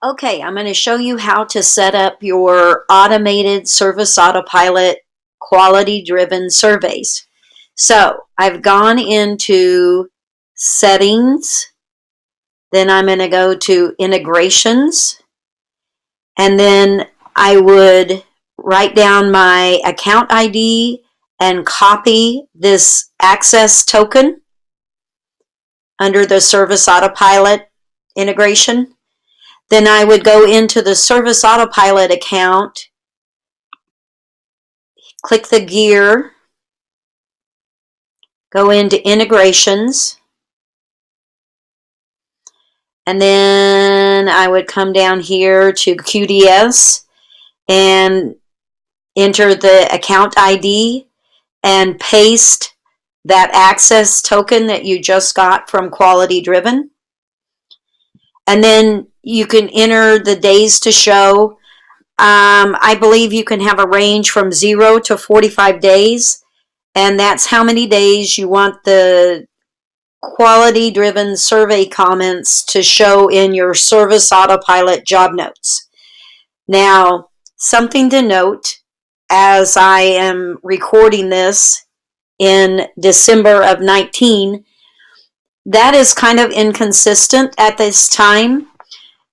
Okay, I'm going to show you how to set up your automated Service Autopilot quality-driven surveys. So I've gone into Settings, then I'm going to go to Integrations, and then I would write down my account ID and copy this access token under the Service Autopilot integration. Then I would go into the Service Autopilot account, click the gear, go into integrations, and then I would come down here to QDS and enter the account ID and paste that access token that you just got from Quality Driven. And then you can enter the days to show. I believe you can have a range from 0 to 45 days, and that's how many days you want the quality-driven survey comments to show in your Service Autopilot job notes. Now, something to note, as I am recording this in December of 19, that is kind of inconsistent at this time.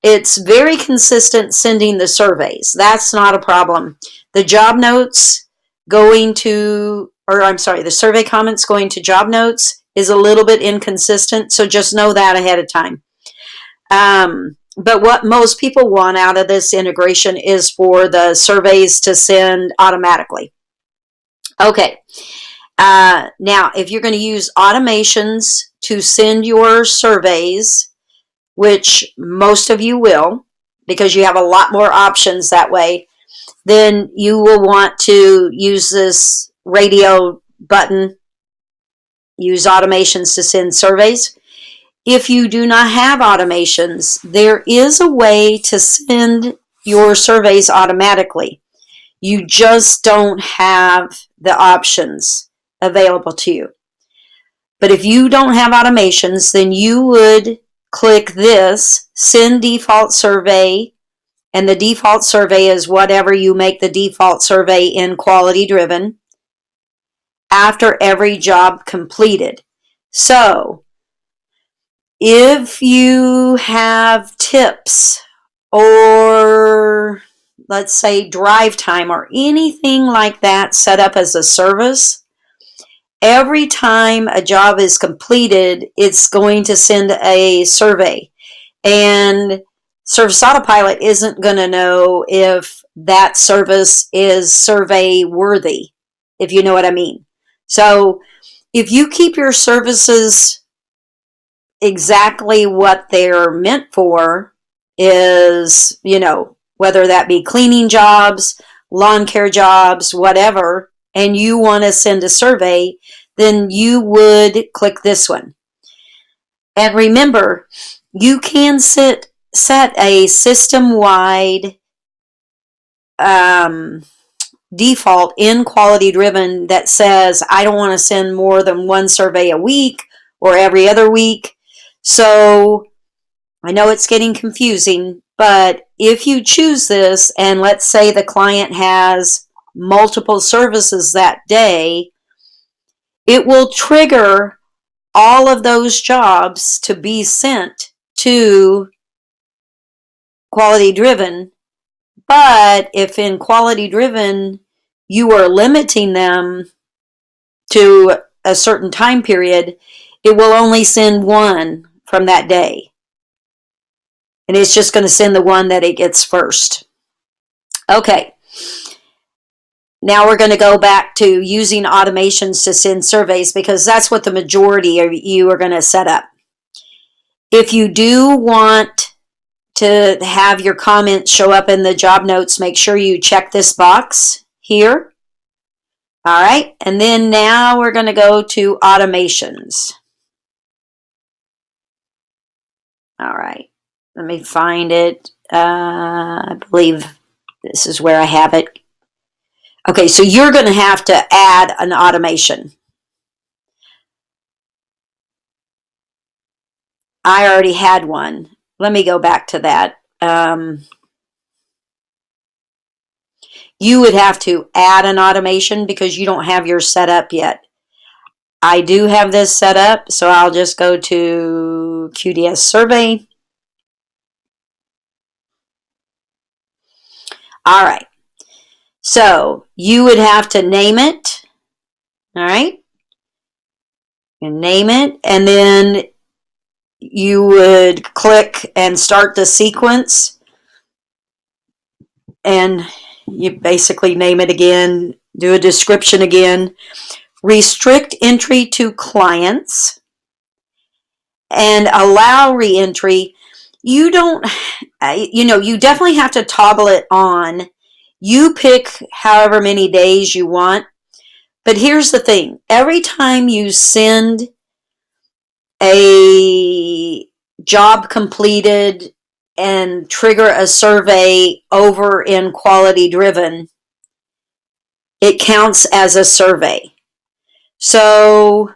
It's very consistent sending the surveys. That's not a problem. The job notes going to, the survey comments going to job notes is a little bit inconsistent, so just know that ahead of time. But what most people want out of this integration is for the surveys to send automatically. Okay. Now, if you're going to use automations to send your surveys, which most of you will, because you have a lot more options that way, then you will want to use this radio button, use automations to send surveys. If you do not have automations, there is a way to send your surveys automatically. You just don't have the options available to you. But if you don't have automations, then you would click this, Send Default Survey, and the default survey is whatever you make the default survey in Quality Driven, after every job completed. So, if you have tips or let's say drive time or anything like that set up as a service, every time a job is completed, it's going to send a survey. And Service Autopilot isn't going to know if that service is survey worthy, if you know what I mean. So if you keep your services exactly what they're meant for, is, whether that be cleaning jobs, lawn care jobs, whatever, and you want to send a survey, then you would click this one. And remember, you can set a system-wide default in Quality Driven that says, I don't want to send more than one survey a week or every other week. So I know it's getting confusing, but if you choose this, and let's say the client has multiple services that day, it will trigger all of those jobs to be sent to Quality Driven. But if in Quality Driven you are limiting them to a certain time period, it will only send one from that day. And it's just going to send the one that it gets first. Okay. Now we're going to go back to using automations to send surveys, because that's what the majority of you are going to set up. If you do want to have your comments show up in the job notes, make sure you check this box here. All right. And then now we're going to go to automations. All right. Let me find it. I believe this is where I have it. Okay, so you're going to have to add an automation. I already had one. Let me go back to that. you would have to add an automation because you don't have yours set up yet. I do have this set up, so I'll just go to QDS survey. All right. So you would have to name it. All right. You name it, and then you would click and start the sequence, and you basically name it again, do a description again, restrict entry to clients, and allow reentry. You don't, you definitely have to toggle it on. You pick however many days you want. But here's the thing. Every time you send a job completed and trigger a survey over in Quality Driven, it counts as a survey. So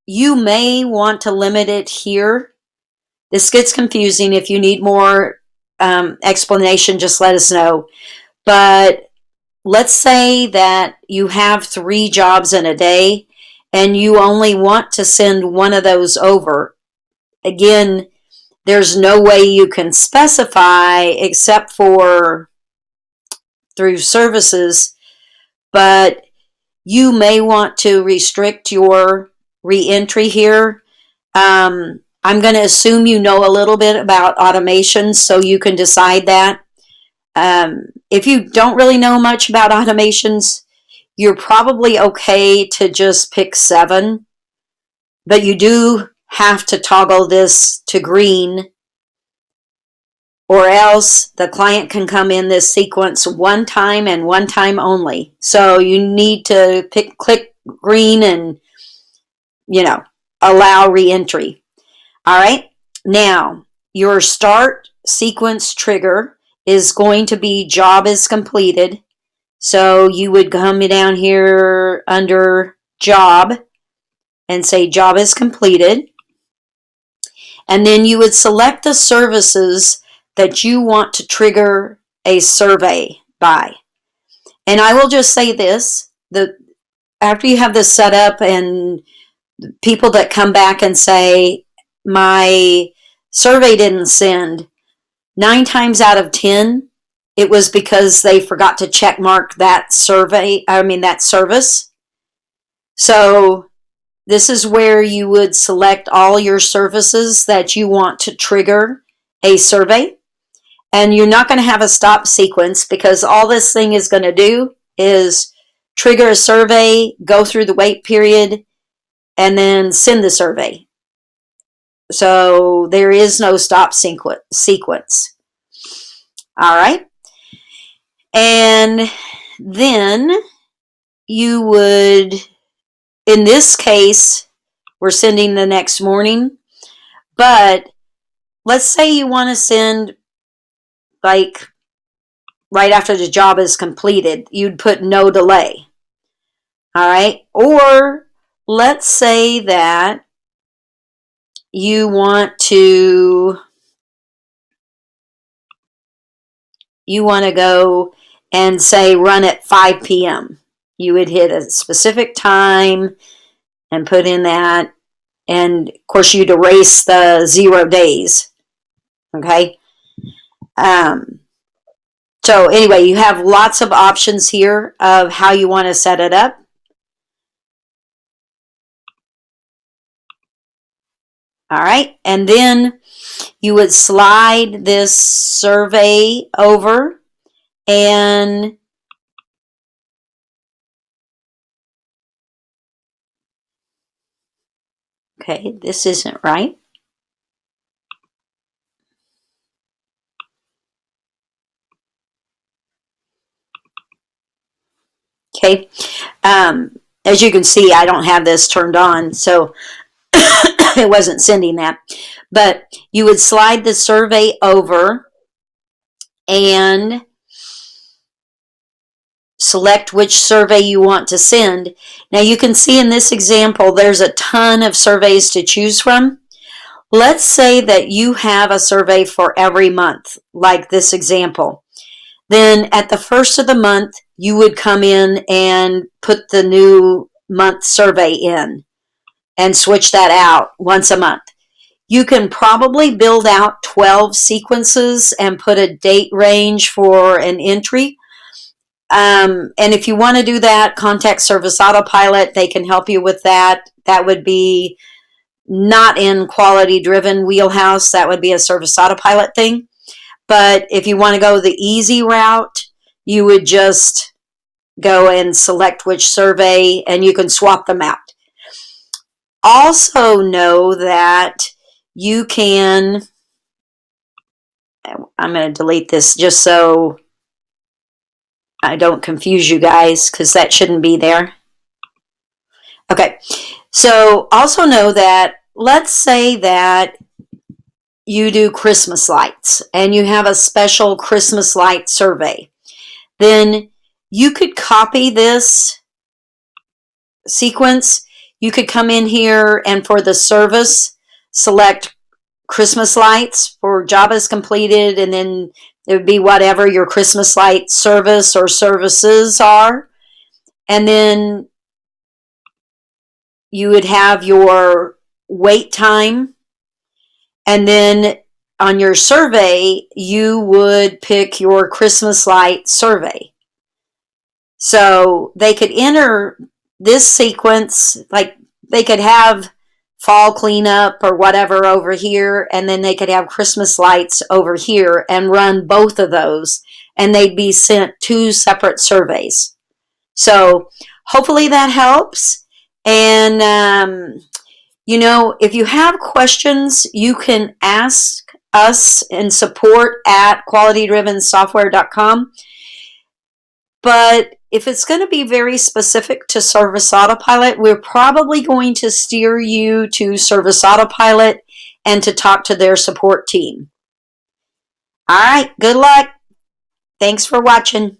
you may want to limit it here. This gets confusing. If you need more explanation, just let us know. But let's say that you have 3 jobs in a day and you only want to send one of those over. Again, there's no way you can specify except for through services, but you may want to restrict your reentry here. I'm going to assume you know a little bit about automation, so you can decide that. If you don't really know much about automations, you're probably okay to just pick 7, but you do have to toggle this to green, or else the client can come in this sequence one time and one time only. So you need to click green and, allow reentry. All right. Now, your start sequence trigger is going to be job is completed. So you would come down here under job and say job is completed. And then you would select the services that you want to trigger a survey by. And I will just say this, after you have this set up and people that come back and say, my survey didn't send, 9 times out of 10, it was because they forgot to check mark that that service. So this is where you would select all your services that you want to trigger a survey. And you're not going to have a stop sequence, because all this thing is going to do is trigger a survey, go through the wait period, and then send the survey. So there is no stop sequence. All right. And then you would, in this case, we're sending the next morning, but let's say you want to send like right after the job is completed, you'd put no delay. All right. Or let's say that you want to go and say run at 5 p.m. You would hit a specific time and put in that. And of course, you'd erase the 0 days. Okay. So anyway, you have lots of options here of how you want to set it up. All right. And then you would slide this survey over, and okay, this isn't right. Okay. As you can see, I don't have this turned on, so it wasn't sending that. But you would slide the survey over and select which survey you want to send. Now you can see in this example, there's a ton of surveys to choose from. Let's say that you have a survey for every month, like this example. Then at the first of the month, you would come in and put the new month survey in and switch that out once a month. You can probably build out 12 sequences and put a date range for an entry. And if you want to do that, contact Service Autopilot. They can help you with that. That would be not in quality driven wheelhouse. That would be a Service Autopilot thing. But if you want to go the easy route, you would just go and select which survey, and you can swap them out. Also know that you can, I'm going to delete this just so I don't confuse you guys, because that shouldn't be there. Okay, so also know that, let's say that you do Christmas lights and you have a special Christmas light survey. Then you could copy this sequence. You could come in here and for the service, select Christmas lights for job is completed, and then it would be whatever your Christmas light service or services are. And then you would have your wait time. And then on your survey, you would pick your Christmas light survey. So they could enter this sequence, like they could have fall cleanup or whatever over here, and then they could have Christmas lights over here and run both of those, and they'd be sent 2 separate surveys. So hopefully that helps. And you know, if you have questions, you can ask us in support at qualitydrivensoftware.com. But if it's going to be very specific to Service Autopilot, we're probably going to steer you to Service Autopilot and to talk to their support team. All right, good luck. Thanks for watching.